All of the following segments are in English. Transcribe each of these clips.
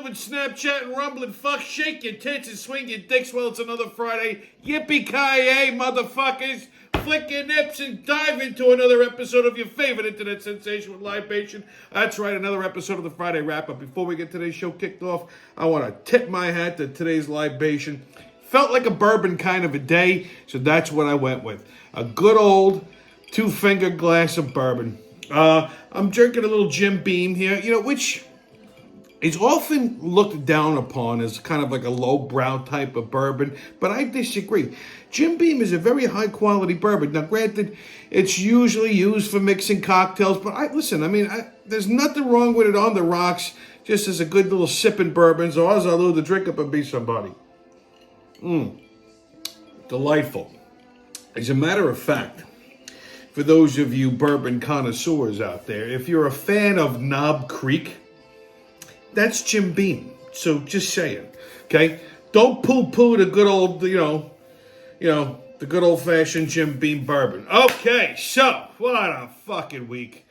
with Snapchat and Rumble and fuck, shake your tits and swing your dicks while it's another Friday. Yippee-ki-yay, motherfuckers. Flick your nips and dive into another episode of your favorite internet sensation with libation. That's right, another episode of the Friday Wrap-Up. Before we get today's show kicked off, I want to tip my hat to today's libation. Felt like a bourbon kind of a day, so that's what I went with. A good old two-finger glass of bourbon. I'm drinking a little Jim Beam here, which is often looked down upon as kind of like a lowbrow type of bourbon, but I disagree. Jim Beam is a very high-quality bourbon. Now, granted, it's usually used for mixing cocktails, but there's nothing wrong with it on the rocks, just as a good little sipping bourbon, so as I lose the drink up and be somebody. Delightful. As a matter of fact, for those of you bourbon connoisseurs out there, if you're a fan of Knob Creek, that's Jim Beam. So just saying, okay? Don't poo-poo the good old, the good old-fashioned Jim Beam bourbon. Okay, so what a fucking week.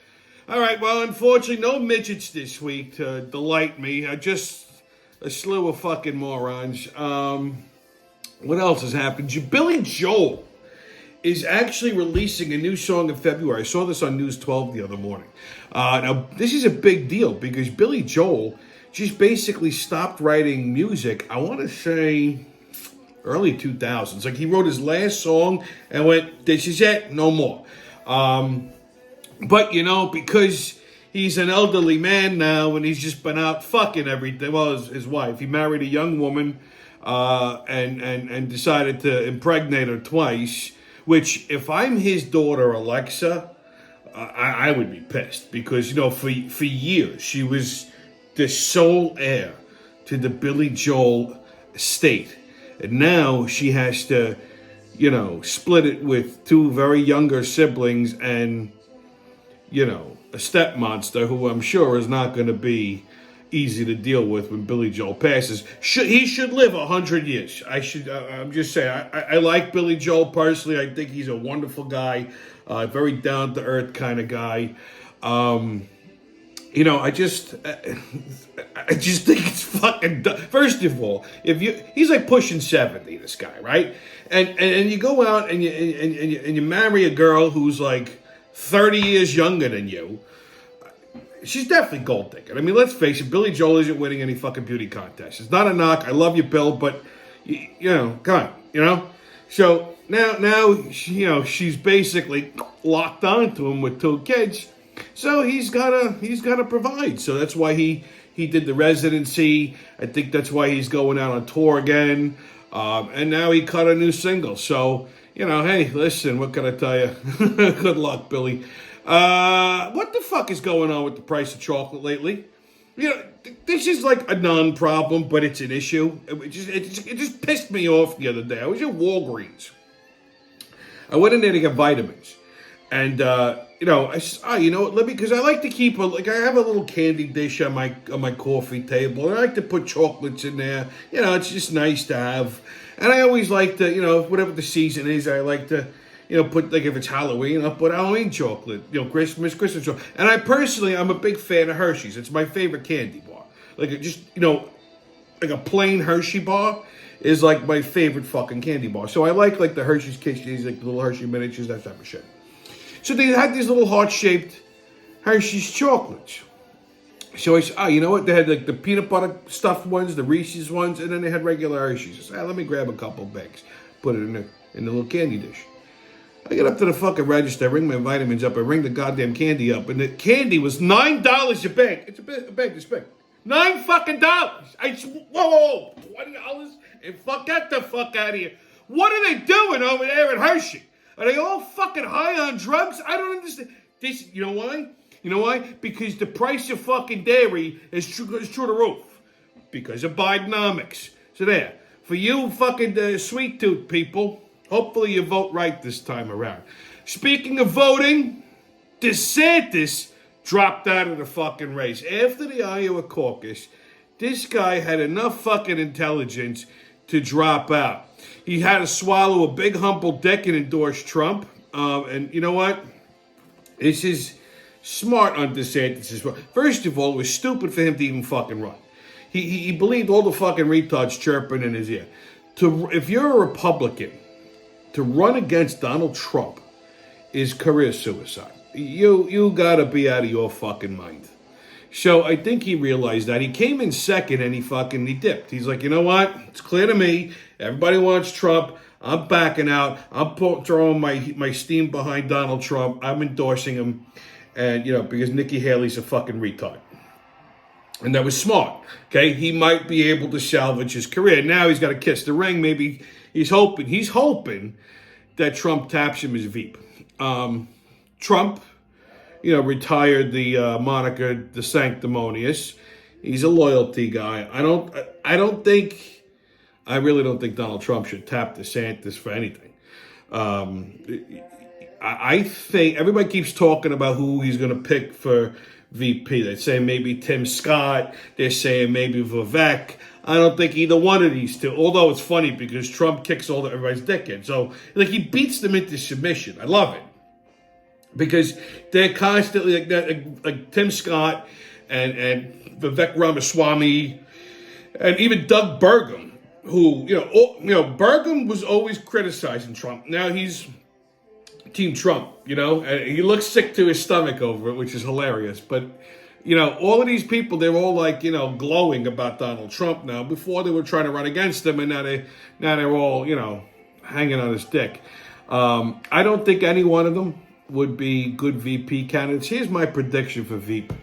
All right, well, unfortunately, no midgets this week to delight me. Just a slew of fucking morons. What else has happened? Billy Joel is actually releasing a new song in February. I saw this on News 12 the other morning. Now, this is a big deal because Billy Joel just basically stopped writing music, I want to say, early 2000s. Like, he wrote his last song and went, this is it, no more. But, because he's an elderly man now and he's just been out fucking everything. Well, his wife. He married a young woman and decided to impregnate her twice, which, if I'm his daughter, Alexa, I would be pissed. Because, for years, she was the sole heir to the Billy Joel estate. And now she has to, split it with two very younger siblings and, a step monster who I'm sure is not going to be easy to deal with when Billy Joel passes. He should live 100 years. I'm just saying, I like Billy Joel personally. I think he's a wonderful guy, very down-to-earth kind of guy. I just think it's fucking dumb. First of all, he's like pushing 70, this guy, right? And you go out and you marry a girl who's like 30 years younger than you. She's definitely gold digger. I mean, let's face it, Billy Joel isn't winning any fucking beauty contest. It's not a knock. I love you, Bill, but come on, So now she's basically locked onto him with two kids. So he's gotta provide. So that's why he did the residency. I think that's why he's going out on tour again. And now he cut a new single. So, hey, listen, what can I tell you? Good luck, Billy. What the fuck is going on with the price of chocolate lately? This is like a non-problem, but it's an issue. It just pissed me off the other day. I was at Walgreens. I went in there to get vitamins. And, I said, because I like to keep I have a little candy dish on my coffee table. And I like to put chocolates in there. It's just nice to have. And I always like to, whatever the season is, I like to, put, like, if it's Halloween, I'll put Halloween chocolate, Christmas chocolate. And I'm a big fan of Hershey's. It's my favorite candy bar. Like, like a plain Hershey bar is, like, my favorite fucking candy bar. So I like the Hershey's Kisses, like the little Hershey miniatures, that type of shit. So they had these little heart-shaped Hershey's chocolates. So I said, you know what? They had, like, the peanut butter stuffed ones, the Reese's ones, and then they had regular Hershey's. I said, let me grab a couple bags, put it in the little candy dish. I get up to the fucking register, I ring my vitamins up, I ring the goddamn candy up, and the candy was $9 a bag. It's a bag this big. $9 fucking dollars. Whoa, $20? And get the fuck out of here. What are they doing over there at Hershey? Are they all fucking high on drugs? I don't understand. This, you know why? You know why? Because the price of fucking dairy is through the roof. Because of Bidenomics. So there. For you fucking sweet tooth people, hopefully you vote right this time around. Speaking of voting, DeSantis dropped out of the fucking race. After the Iowa caucus, this guy had enough fucking intelligence to drop out. He had to swallow a big humble dick and endorse Trump. And you know what? This is smart on DeSantis as well. First of all, it was stupid for him to even fucking run. He believed all the fucking retards chirping in his ear. If you're a Republican, to run against Donald Trump is career suicide. You gotta be out of your fucking mind. So I think he realized that. He came in second and he dipped. He's like, you know what? It's clear to me. Everybody wants Trump. I'm backing out. I'm throwing my steam behind Donald Trump. I'm endorsing him. And, because Nikki Haley's a fucking retard. And that was smart. Okay? He might be able to salvage his career. Now he's got to kiss the ring. Maybe he's hoping that Trump taps him as Veep. Trump, retired the moniker the Sanctimonious. He's a loyalty guy. I really don't think Donald Trump should tap DeSantis for anything. I think everybody keeps talking about who he's going to pick for VP. They're saying maybe Tim Scott. They're saying maybe Vivek. I don't think either one of these two. Although it's funny because Trump kicks everybody's dick in. So he beats them into submission. I love it. Because they're constantly like Tim Scott and Vivek Ramaswamy and even Doug Burgum, who Burgum was always criticizing Trump. Now he's Team Trump, and he looks sick to his stomach over it, which is hilarious. But all of these people, they're all glowing about Donald Trump now. Before they were trying to run against him, and now they're all hanging on his dick. I don't think any one of them would be good VP candidates. Here's my prediction for VP.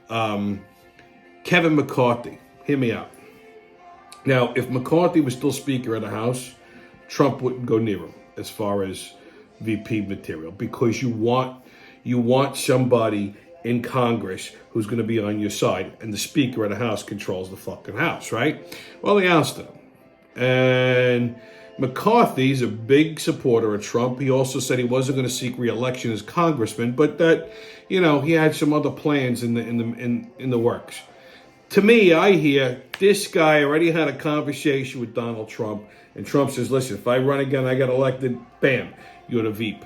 Kevin McCarthy. Hear me out. Now, if McCarthy was still Speaker of the House, Trump wouldn't go near him as far as VP material, because you want somebody in Congress who's going to be on your side, and the Speaker of the House controls the fucking House, right? Well, they ousted him. And McCarthy's a big supporter of Trump. He also said he wasn't going to seek re-election as congressman, but that, he had some other plans in the works. To me, I hear this guy already had a conversation with Donald Trump, and Trump says, listen, if I run again, I get elected, bam, you're the Veep.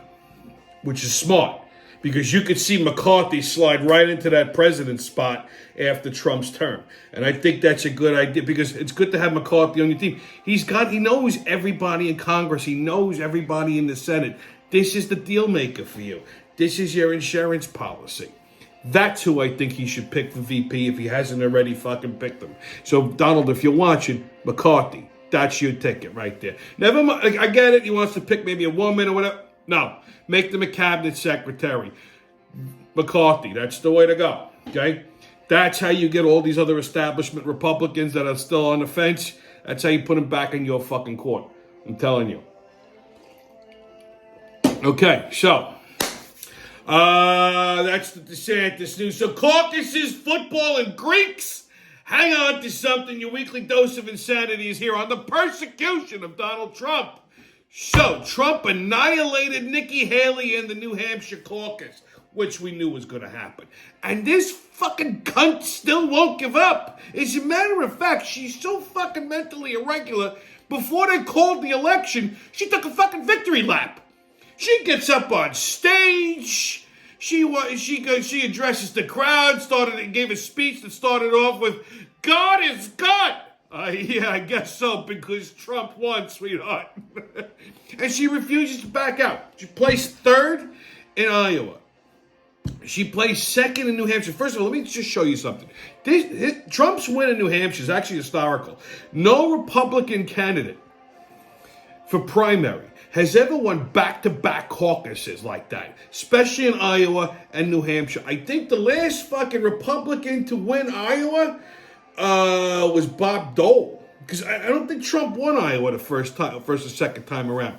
Which is smart, because you could see McCarthy slide right into that president spot after Trump's term. And I think that's a good idea, because it's good to have McCarthy on your team. He knows everybody in Congress. He knows everybody in the Senate. This is the deal maker for you. This is your insurance policy. That's who I think he should pick for VP if he hasn't already fucking picked them. So, Donald, if you're watching, McCarthy, that's your ticket right there. Never mind, I get it. He wants to pick maybe a woman or whatever. No, make them a cabinet secretary. McCarthy, that's the way to go, okay? That's how you get all these other establishment Republicans that are still on the fence. That's how you put them back in your fucking court. I'm telling you. Okay, so that's the DeSantis news. So Caucuses, football, and Greeks. Hang on to something. Your weekly dose of insanity is here on the persecution of Donald Trump. So Trump annihilated Nikki Haley in the New Hampshire caucus, which we knew was going to happen. And this fucking cunt still won't give up. As a matter of fact, she's so fucking mentally irregular. Before they called the election, she took a fucking victory lap. She gets up on stage. She addresses the crowd. Gave a speech that started off with, "God is God." Yeah, I guess so, because Trump won, sweetheart. And she refuses to back out. She placed third in Iowa. She placed second in New Hampshire. First of all, let me just show you something. Trump's win in New Hampshire is actually historical. No Republican candidate for primary has ever won back-to-back caucuses like that, especially in Iowa and New Hampshire. I think the last fucking Republican to win Iowa was Bob Dole, because I don't think Trump won Iowa the first or second time around.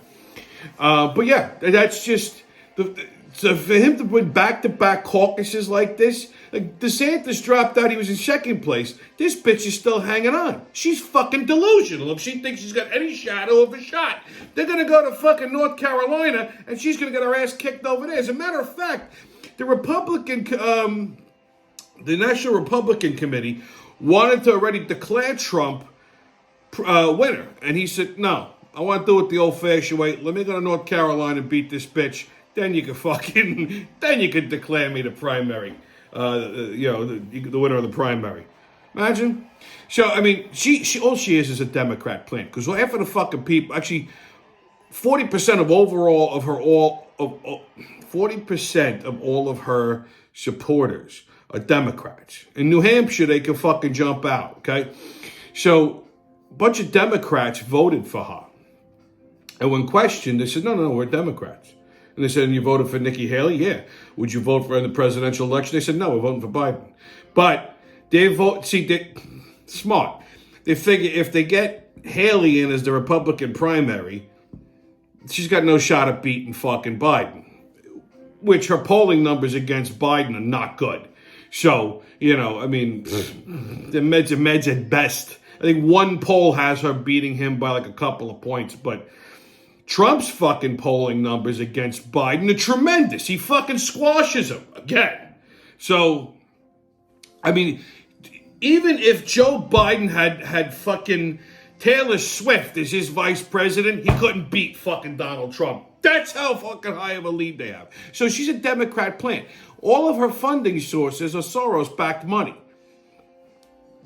But yeah, that's just so for him to win back-to-back caucuses like this. Like DeSantis dropped out; he was in second place. This bitch is still hanging on. She's fucking delusional if she thinks she's got any shadow of a shot. They're gonna go to fucking North Carolina, and she's gonna get her ass kicked over there. As a matter of fact, the National Republican Committee wanted to already declare Trump winner. And he said, no, I want to do it the old-fashioned way. Let me go to North Carolina and beat this bitch. Then you can declare me the primary, the winner of the primary. Imagine. So I mean, she all she is a Democrat plant because half of the fucking people, actually, 40% of overall of her 40% of all of her supporters are Democrats. In New Hampshire, they can fucking jump out. Okay, so a bunch of Democrats voted for her, and when questioned, they said, "No, we're Democrats." And they said, "And you voted for Nikki Haley?" "Yeah." "Would you vote for her in the presidential election?" They said, "No, we're voting for Biden." But they vote. See, they smart. They figure if they get Haley in as the Republican primary, she's got no shot at beating fucking Biden, which her polling numbers against Biden are not good. So, I mean, the meds are meds at best. I think one poll has her beating him by like a couple of points, but Trump's fucking polling numbers against Biden are tremendous. He fucking squashes him again. So, I mean, even if Joe Biden had fucking Taylor Swift as his vice president, he couldn't beat fucking Donald Trump. That's how fucking high of a lead they have. So she's a Democrat plant. All of her funding sources are Soros-backed money.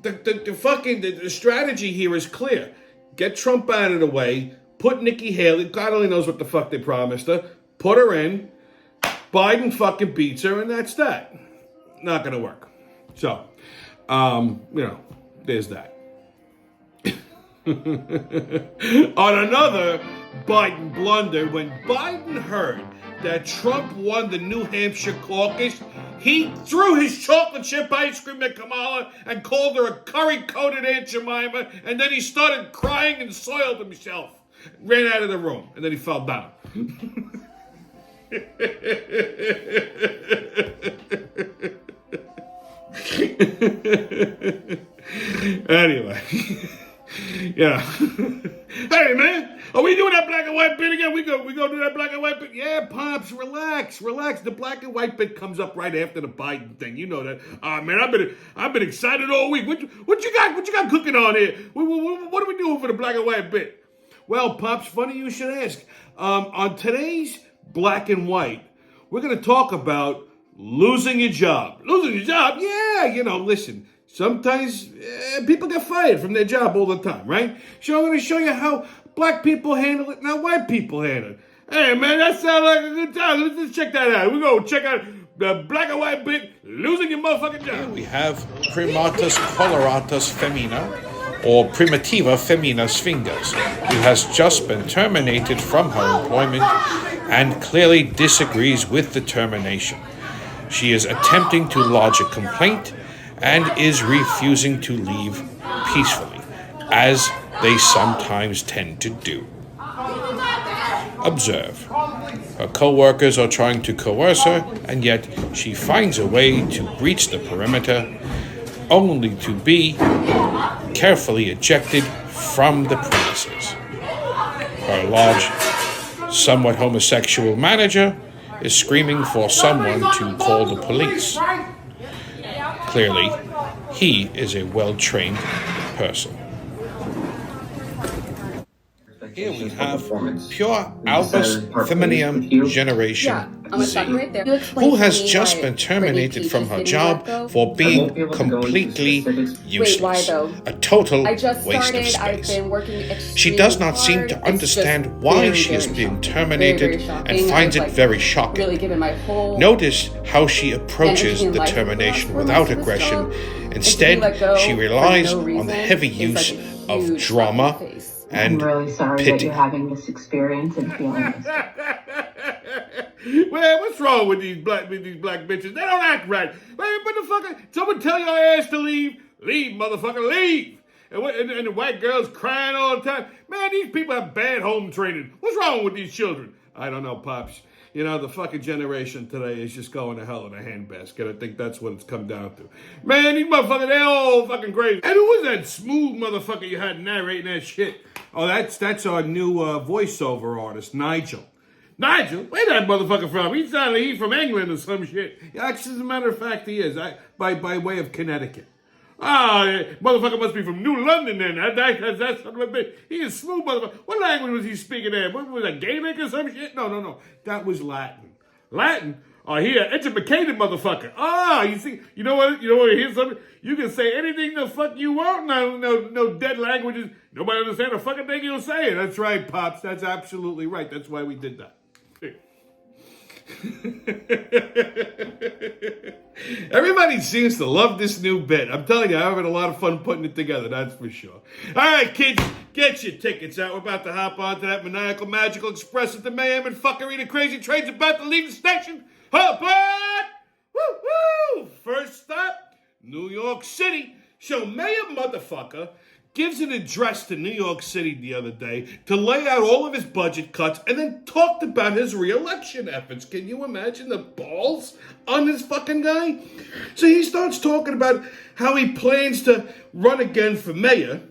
The strategy here is clear. Get Trump out of the way. Put Nikki Haley, God only knows what the fuck they promised her. Put her in. Biden fucking beats her, and that's that. Not gonna work. So, there's that. On another Biden blunder, when Biden heard that Trump won the New Hampshire caucus, he threw his chocolate chip ice cream at Kamala and called her a curry-coated Aunt Jemima, and then he started crying and soiled himself. Ran out of the room, and then he fell down. Anyway, yeah. Hey man, are we doing that black and white bit again? We go do that black and white bit. Yeah, Pops, relax. The black and white bit comes up right after the Biden thing. You know that. Man, I've been excited all week. What you got cooking on here? What are we doing for the black and white bit? Well, Pops, funny you should ask. On today's black and white, we're going to talk about losing your job. Losing your job? Yeah, listen. Sometimes people get fired from their job all the time, right? So I'm going to show you how black people handle it and how white people handle it. Hey, man, that sounds like a good time. Let's check that out. We go check out the black and white bit, losing your motherfucking job. Here we have Primatus coloratus femina, or Primitiva femina sphingus, who has just been terminated from her employment and clearly disagrees with the termination. She is attempting to lodge a complaint and is refusing to leave peacefully, as they sometimes tend to do. Observe. Her co-workers are trying to coerce her, and yet she finds a way to breach the perimeter, only to be carefully ejected from the premises. Her large, somewhat homosexual manager is screaming for someone to call the police. Clearly, he is a well-trained person. Here we have pure Albus Feminium Generation Z, who has just been terminated from her job for being completely useless, a total waste of space. She does not seem to understand why she is being terminated and finds it very shocking. Notice how she approaches the termination without aggression. Instead, she relies on the heavy use of drama and I'm really sorry pity. that you're having this experience and feeling this. Well, what's wrong with these black bitches? They don't act right. Man, motherfucker, someone tell your ass to leave. Leave, motherfucker, leave. And the white girls crying all the time. Man, these people have bad home training. What's wrong with these children? I don't know, Pops. The fucking generation today is just going to hell in a handbasket. I think that's what it's come down to. Man, these motherfuckers, they all fucking crazy. And who was that smooth motherfucker you had narrating that shit? Oh, that's our new voiceover artist, Nigel. Nigel? Where's that motherfucker from? He's from England or some shit. Yeah, actually, as a matter of fact, he is. By way of Connecticut. Motherfucker must be from New London then. That's something like that. He is smooth, motherfucker. What language was he speaking there? What was that, Gaelic or some shit? No. That was Latin. Latin? Oh, he an educated motherfucker. Ah, you see, you know what? Here's something. You can say anything the fuck you want. No dead languages. Nobody understand a fucking thing you're saying. That's right, Pops. That's absolutely right. That's why we did that. Everybody seems to love this new bit. I'm telling you, I'm having a lot of fun putting it together, that's for sure. All right, kids, get your tickets out. We're about to hop onto that maniacal, magical express at the mayhem and fuckery. The crazy train's about to leave the station. Hop on! Woo woo! First stop, New York City. So Mayor Motherfucker gives an address to New York City the other day to lay out all of his budget cuts and then talked about his re-election efforts. Can you imagine the balls on this fucking guy? So he starts talking about how he plans to run again for mayor,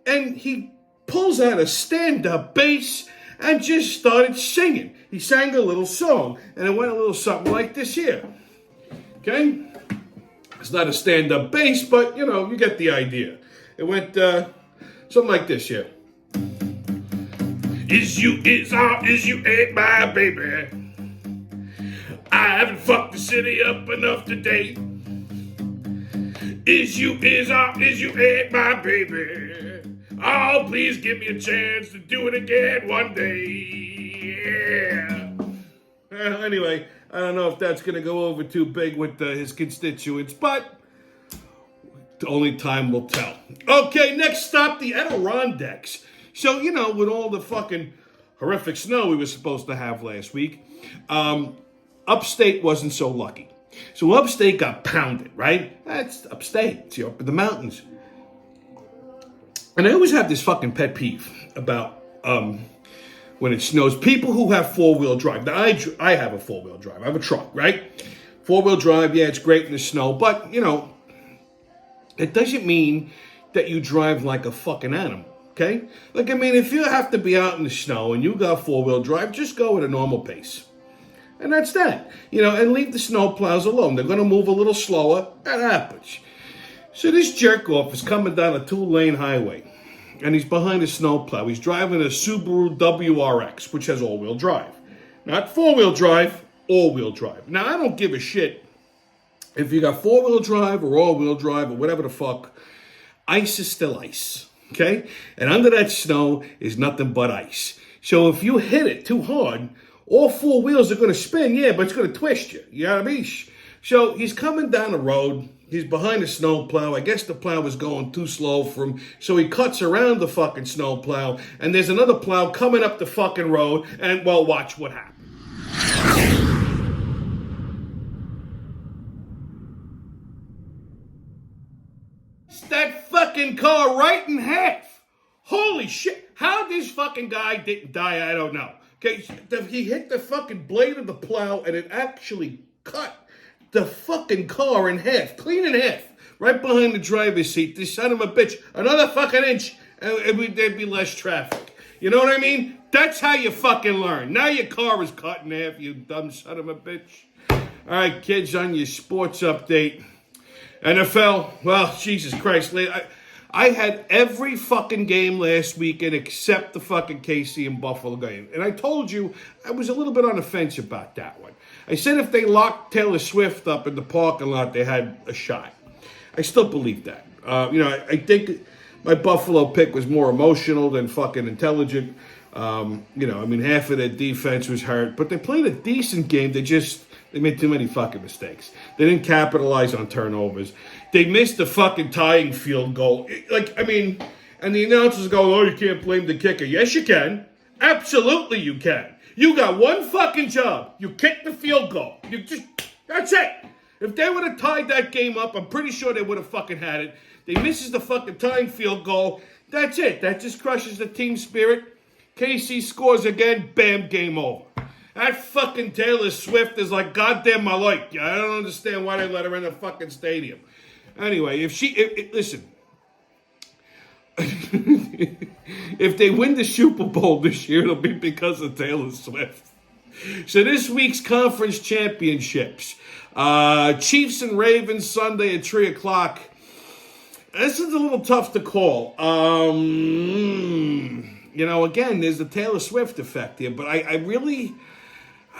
and he pulls out a stand-up bass and just started singing. He sang a little song, and it went a little something like this here. Okay? It's not a stand-up bass, but, you get the idea. It went something like this here. Is you ain't my baby. I haven't fucked the city up enough today. Is you ain't my baby. Oh, please give me a chance to do it again one day. Yeah. Anyway, I don't know if that's going to go over too big with his constituents, but only time will tell. Okay, next stop, the Adirondacks. So, with all the fucking horrific snow we were supposed to have last week, upstate wasn't so lucky. So upstate got pounded, right? That's upstate. It's up in the mountains. And I always have this fucking pet peeve about when it snows. People who have four-wheel drive. Now, I have a four-wheel drive. I have a truck, right? Four-wheel drive, yeah, it's great in the snow. But, it doesn't mean that you drive like a fucking animal, okay? If you have to be out in the snow and you got four-wheel drive, just go at a normal pace. And that's that. And leave the snow plows alone. They're going to move a little slower. That happens. So this jerk-off is coming down a 2-lane highway, and he's behind a snow plow. He's driving a Subaru WRX, which has all-wheel drive. Not four-wheel drive, all-wheel drive. Now, I don't give a shit if you got four-wheel drive or all-wheel drive or whatever the fuck. Ice is still ice, okay? And under that snow is nothing but ice. So if you hit it too hard, all four wheels are going to spin, yeah, but it's going to twist you. You know what I mean? So he's coming down the road. He's behind a snow plow. I guess the plow was going too slow for him. So he cuts around the fucking snow plow. And there's another plow coming up the fucking road. And, well, watch what happens. That fucking car right in half. Holy shit. How this fucking guy didn't die, I don't know. Okay, he hit the fucking blade of the plow and it actually cut the fucking car in half, clean in half, right behind the driver's seat. This son of a bitch, another fucking inch, and there'd be less traffic. You know what I mean? That's how you fucking learn. Now your car is cut in half, you dumb son of a bitch. All right, kids, on your sports update. NFL, well, Jesus Christ, I had every fucking game last weekend except the fucking KC and Buffalo game. And I told you I was a little bit on the fence about that one. I said if they locked Taylor Swift up in the parking lot, they had a shot. I still believe that. I think my Buffalo pick was more emotional than fucking intelligent. Half of their defense was hurt. But they played a decent game. They made too many fucking mistakes. They didn't capitalize on turnovers. They missed the fucking tying field goal. And the announcers go, oh, you can't blame the kicker. Yes, you can. Absolutely you can. You got one fucking job. You kick the field goal. That's it. If they would have tied that game up, I'm pretty sure they would have fucking had it. They misses the fucking tying field goal. That's it. That just crushes the team spirit. KC scores again. Bam, game over. That fucking Taylor Swift is like goddamn my life. I don't understand why they let her in the fucking stadium. Anyway, listen, if they win the Super Bowl this year, it'll be because of Taylor Swift. So this week's conference championships, Chiefs and Ravens Sunday at 3 o'clock. This is a little tough to call. Again, there's the Taylor Swift effect here, but I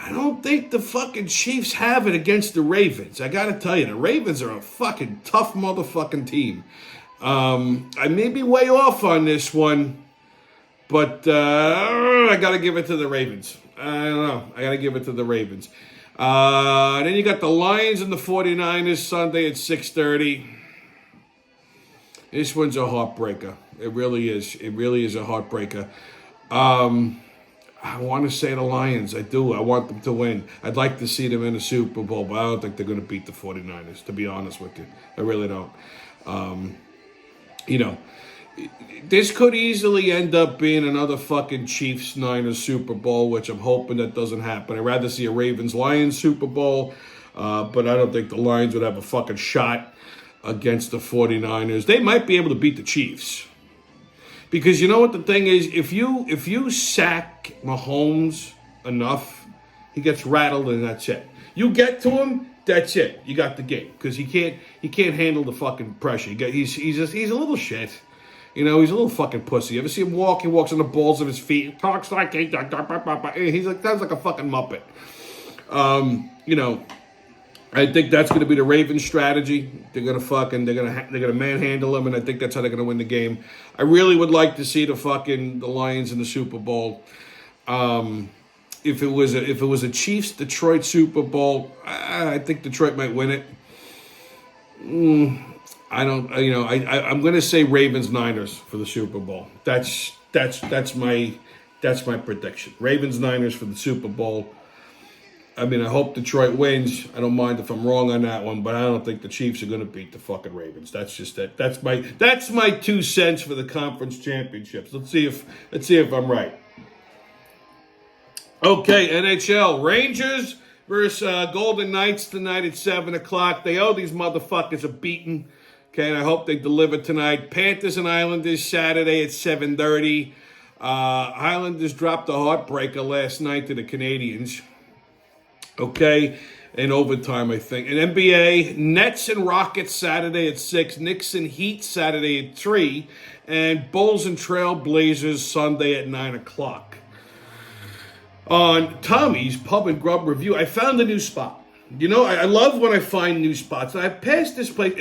I don't think the fucking Chiefs have it against the Ravens. I gotta tell you, the Ravens are a fucking tough motherfucking team. I may be way off on this one, but I gotta give it to the Ravens. I don't know. I gotta give it to the Ravens. Then you got the Lions and the 49ers Sunday at 6:30. This one's a heartbreaker. It really is. It really is a heartbreaker. I want to say the Lions. I do. I want them to win. I'd like to see them in the Super Bowl, but I don't think they're going to beat the 49ers, to be honest with you. I really don't. This could easily end up being another fucking Chiefs-Niners Super Bowl, which I'm hoping that doesn't happen. I'd rather see a Ravens-Lions Super Bowl, but I don't think the Lions would have a fucking shot against the 49ers. They might be able to beat the Chiefs. Because you know what the thing is? If you sack Mahomes enough, he gets rattled and that's it. You get to him, that's it. You got the game. Because he can't handle the fucking pressure. He's a little shit. He's a little fucking pussy. You ever see him walk? He walks on the balls of his feet. He talks like he's like sounds like a fucking muppet. I think that's going to be the Ravens' strategy. They're gonna manhandle them, and I think that's how they're going to win the game. I really would like to see the Lions in the Super Bowl. If it was a Chiefs Detroit Super Bowl, I think Detroit might win it. I'm going to say Ravens Niners for the Super Bowl. That's my prediction. Ravens Niners for the Super Bowl. I hope Detroit wins. I don't mind if I'm wrong on that one, but I don't think the Chiefs are going to beat the fucking Ravens. That's just it. That's my 2 cents for the conference championships. Let's see if I'm right. Okay, NHL Rangers versus Golden Knights tonight at 7:00. They owe these motherfuckers a beating. Okay, and I hope they deliver tonight. Panthers and Islanders Saturday at 7:30. Islanders dropped a heartbreaker last night to the Canadiens. Okay, in overtime, I think. And NBA, Nets and Rockets Saturday at 6, Knicks and Heat Saturday at 3, and Bulls and Trailblazers Sunday at 9:00. On Tommy's Pub and Grub Review, I found a new spot. I love when I find new spots. I've passed this place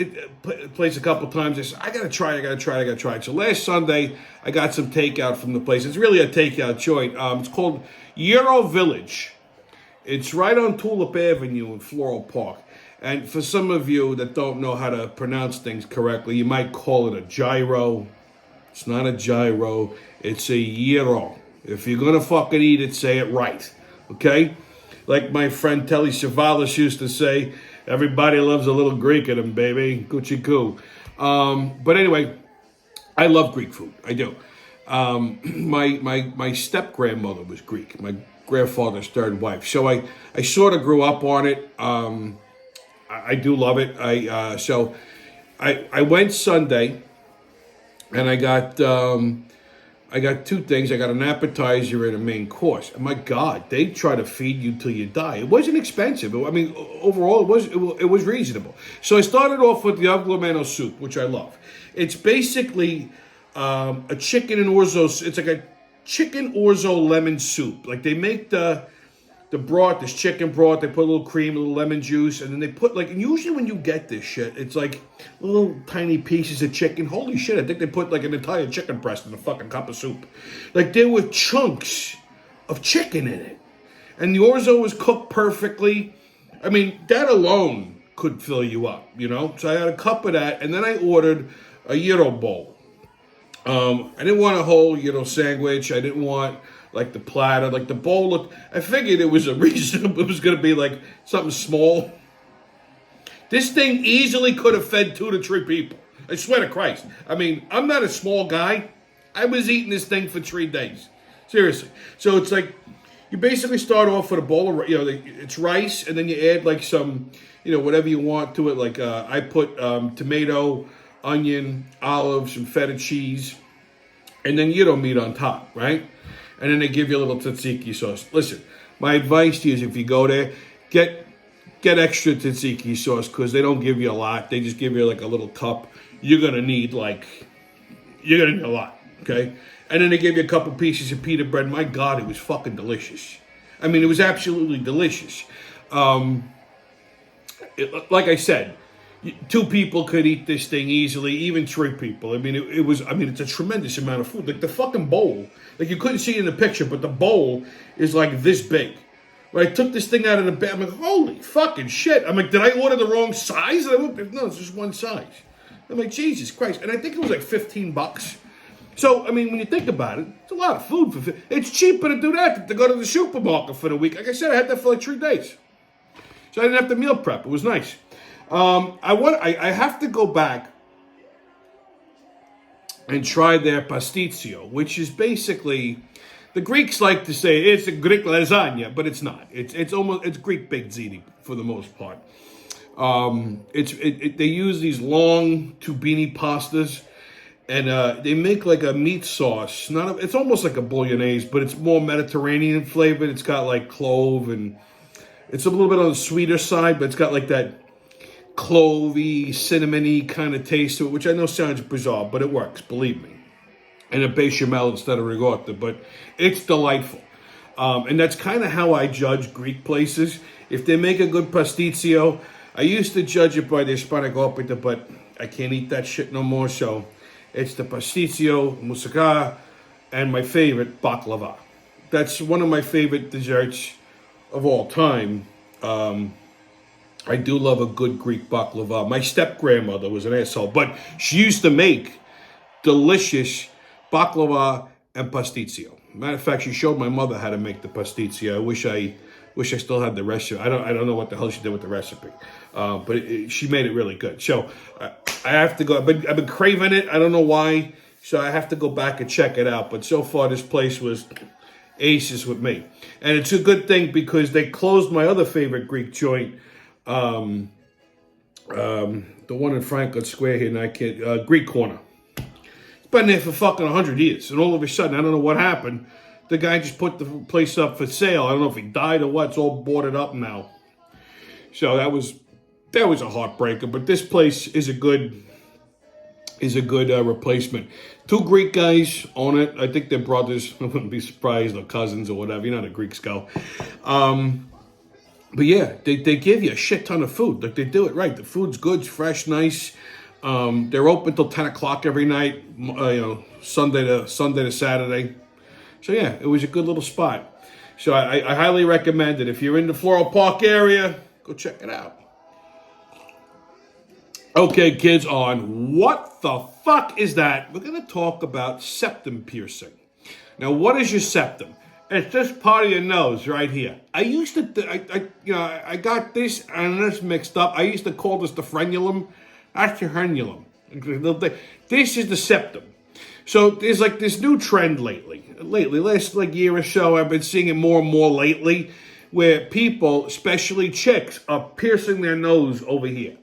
a couple times. I said, I gotta try it. So last Sunday, I got some takeout from the place. It's really a takeout joint. It's called Euro Village. It's right on Tulip Avenue in Floral Park. And for some of you that don't know how to pronounce things correctly, you might call it a gyro. It's not a gyro. It's a gyro. If you're going to fucking eat it, say it right. Okay? Like my friend Telly Savalas used to say, everybody loves a little Greek in them, baby. Coochie coo. But anyway, I love Greek food. I do. My step-grandmother was Greek. My grandfather's third wife. So I sort of grew up on it. I do love it. I went Sunday, and I got 2 things. I got an appetizer and a main course. And my God, they try to feed you till you die. It wasn't expensive. Overall, it was reasonable. So I started off with the agglomeno soup, which I love. It's basically a chicken and orzo. It's like a chicken orzo lemon soup. Like they make the broth, this chicken broth, they put a little cream, a little lemon juice, and then they put and usually when you get this shit, it's like little tiny pieces of chicken. Holy shit, I think they put an entire chicken breast in a fucking cup of soup. Like there were chunks of chicken in it. And the orzo was cooked perfectly. That alone could fill you up, So I had a cup of that, and then I ordered a gyro bowl. I didn't want a whole, sandwich. I didn't want the platter, the bowl looked. I figured it was it was going to be something small. This thing easily could have fed 2 to 3 people. I swear to Christ. I'm not a small guy. I was eating this thing for 3 days. Seriously. So it's you basically start off with a bowl of, it's rice, and then you add some, whatever you want to it. I put tomato, onion, olives, some feta cheese, and then meat on top, right? And then they give you a little tzatziki sauce. Listen, my advice to you is if you go there, get extra tzatziki sauce because they don't give you a lot. They just give you a little cup. You're gonna need a lot, okay? And then they give you a couple pieces of pita bread. My God, it was fucking delicious. I mean, it was absolutely delicious. Like I said, 2 people could eat this thing easily, even 3 people. I mean, it was. I mean, it's a tremendous amount of food. Like the fucking bowl, like you couldn't see it in the picture, but the bowl is like this big. When I took this thing out of the bag, I'm like, holy fucking shit! I'm like, did I order the wrong size? No, it's just one size. I'm like, Jesus Christ! And I think it was like $15. So, I mean, when you think about it, it's a lot of food for. It's cheaper to do that than to go to the supermarket for the week. Like I said, I had that for like 3 days, so I didn't have to meal prep. It was nice. I have to go back and try their pastizio, which is basically, the Greeks like to say it's a Greek lasagna, but it's not. It's Greek baked ziti for the most part. They use these long tubini pastas, and they make like a meat sauce. It's almost like a bolognese, but it's more Mediterranean flavored. It's got like clove, and it's a little bit on the sweeter side, but it's got like that clovey, cinnamony kind of taste to it, which I know sounds bizarre, but it works, believe me. And a bechamel instead of ricotta, but it's delightful. And that's kind of how I judge Greek places. If they make a good pastizio, I used to judge it by their spanakopita, but I can't eat that shit no more, so it's the pastizio, moussaka, and my favorite, baklava. That's one of my favorite desserts of all time. I do love a good Greek baklava. My step-grandmother was an asshole, but she used to make delicious baklava and pastizio. Matter of fact, she showed my mother how to make the pastizio. I wish I still had the recipe. I don't know what the hell she did with the recipe, but she made it really good. So I have to go. I've been craving it. I don't know why, so I have to go back and check it out. But so far, this place was aces with me, and it's a good thing because they closed my other favorite Greek joint. The one in Franklin Square here, and I can't, Greek Corner. It's been there for fucking 100 years, and all of a sudden, I don't know what happened. The guy just put the place up for sale. I don't know if he died or what. It's all boarded up now. So that was a heartbreaker. But this place is a good replacement. 2 Greek guys own it. I think they're brothers. I wouldn't be surprised, or cousins or whatever. You know how the Greeks go. But yeah, they give you a shit ton of food. Like, they do it right. The food's good, fresh, nice. They're open till 10 o'clock every night, Sunday to Saturday. So yeah, it was a good little spot. So I highly recommend it. If you're in the Floral Park area, go check it out. Okay, kids, on What the Fuck Is That? We're going to talk about septum piercing. Now, what is your septum? It's this part of your nose right here. I used to, I got this and this mixed up. I used to call this the frenulum. That's your herniulum. This is the septum. So there's like this new trend lately, last like year or so, I've been seeing it more and more lately, where people, especially chicks, are piercing their nose over here.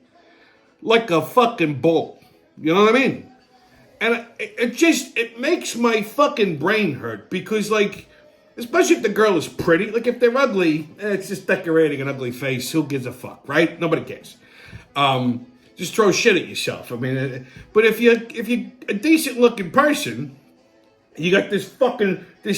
Like a fucking bull. You know what I mean? And it makes my fucking brain hurt because, like, especially if the girl is pretty. Like, if they're ugly, it's just decorating an ugly face. Who gives a fuck, right? Nobody cares. Just throw shit at yourself. I mean, but if you're a decent looking person, you got this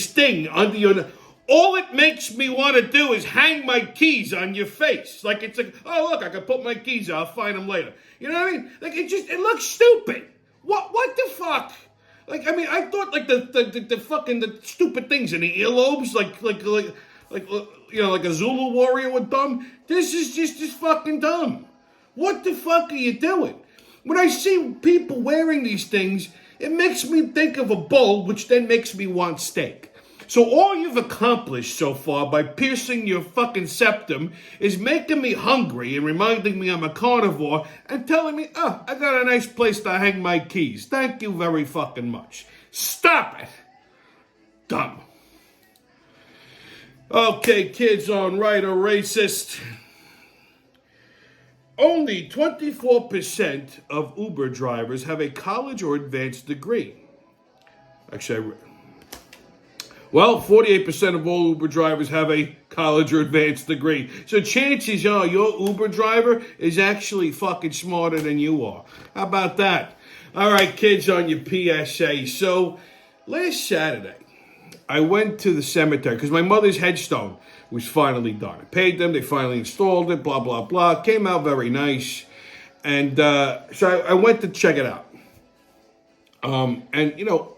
thing under your. All it makes me want to do is hang my keys on your face. Like, it's like, oh look, I can put my keys out. I'll find them later. You know what I mean? Like, it looks stupid. What the fuck? Like, I mean, I thought like the stupid things in the earlobes, like a Zulu warrior with dumb. This is just fucking dumb. What the fuck are you doing? When I see people wearing these things, it makes me think of a bull, which then makes me want steak. So all you've accomplished so far by piercing your fucking septum is making me hungry and reminding me I'm a carnivore and telling me, oh, I got a nice place to hang my keys. Thank you very fucking much. Stop it. Dumb. Okay, kids on Right or Racist. Only 24% of Uber drivers have a college or advanced degree. Actually, 48% of all Uber drivers have a college or advanced degree. So chances are your Uber driver is actually fucking smarter than you are. How about that? All right, kids on your PSA. So last Saturday, I went to the cemetery because my mother's headstone was finally done. I paid them. They finally installed it, blah, blah, blah. Came out very nice. And so I went to check it out. And, you know,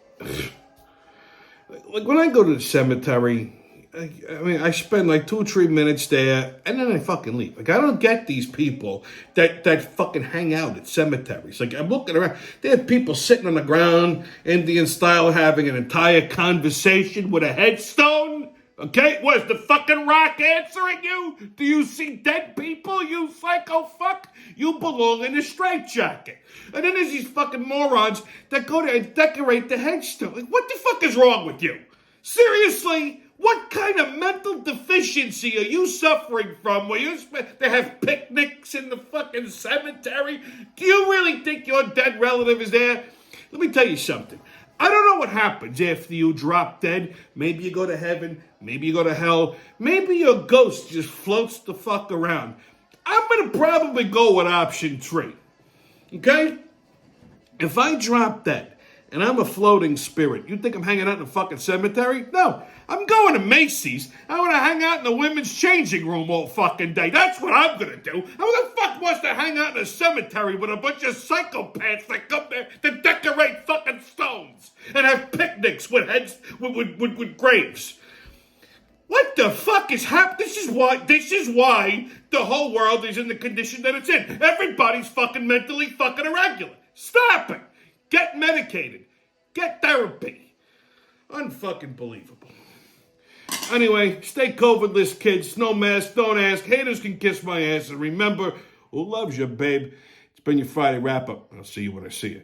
like when I go to the cemetery, I mean, I spend like 2-3 minutes there, and then I fucking leave. Like, I don't get these people that fucking hang out at cemeteries. Like, I'm looking around. They have people sitting on the ground, Indian style, having an entire conversation with a headstone. Okay? Was the fucking rock answering you? Do you see dead people, you psycho fuck? You belong in a straitjacket. And then there's these fucking morons that go there and decorate the headstone. Like, what the fuck is wrong with you? Seriously? What kind of mental deficiency are you suffering from where they have picnics in the fucking cemetery? Do you really think your dead relative is there? Let me tell you something. I don't know what happens after you drop dead. Maybe you go to heaven. Maybe you go to hell. Maybe your ghost just floats the fuck around. I'm going to probably go with option 3. Okay? If I drop dead and I'm a floating spirit, you think I'm hanging out in a fucking cemetery? No. I'm going to Macy's. I want to hang out in the women's changing room all fucking day. That's what I'm going to do. Who the fuck wants to hang out in a cemetery with a bunch of psychopaths that come there to decorate fucking stones and have picnics with heads, with graves? What the fuck is happening? This is why the whole world is in the condition that it's in. Everybody's fucking mentally fucking irregular. Stop it. Get medicated. Get therapy. Unfucking believable. Anyway, stay COVIDless, kids. No mask, don't ask. Haters can kiss my ass. And remember, who loves you, babe? It's been your Friday wrap-up. I'll see you when I see you.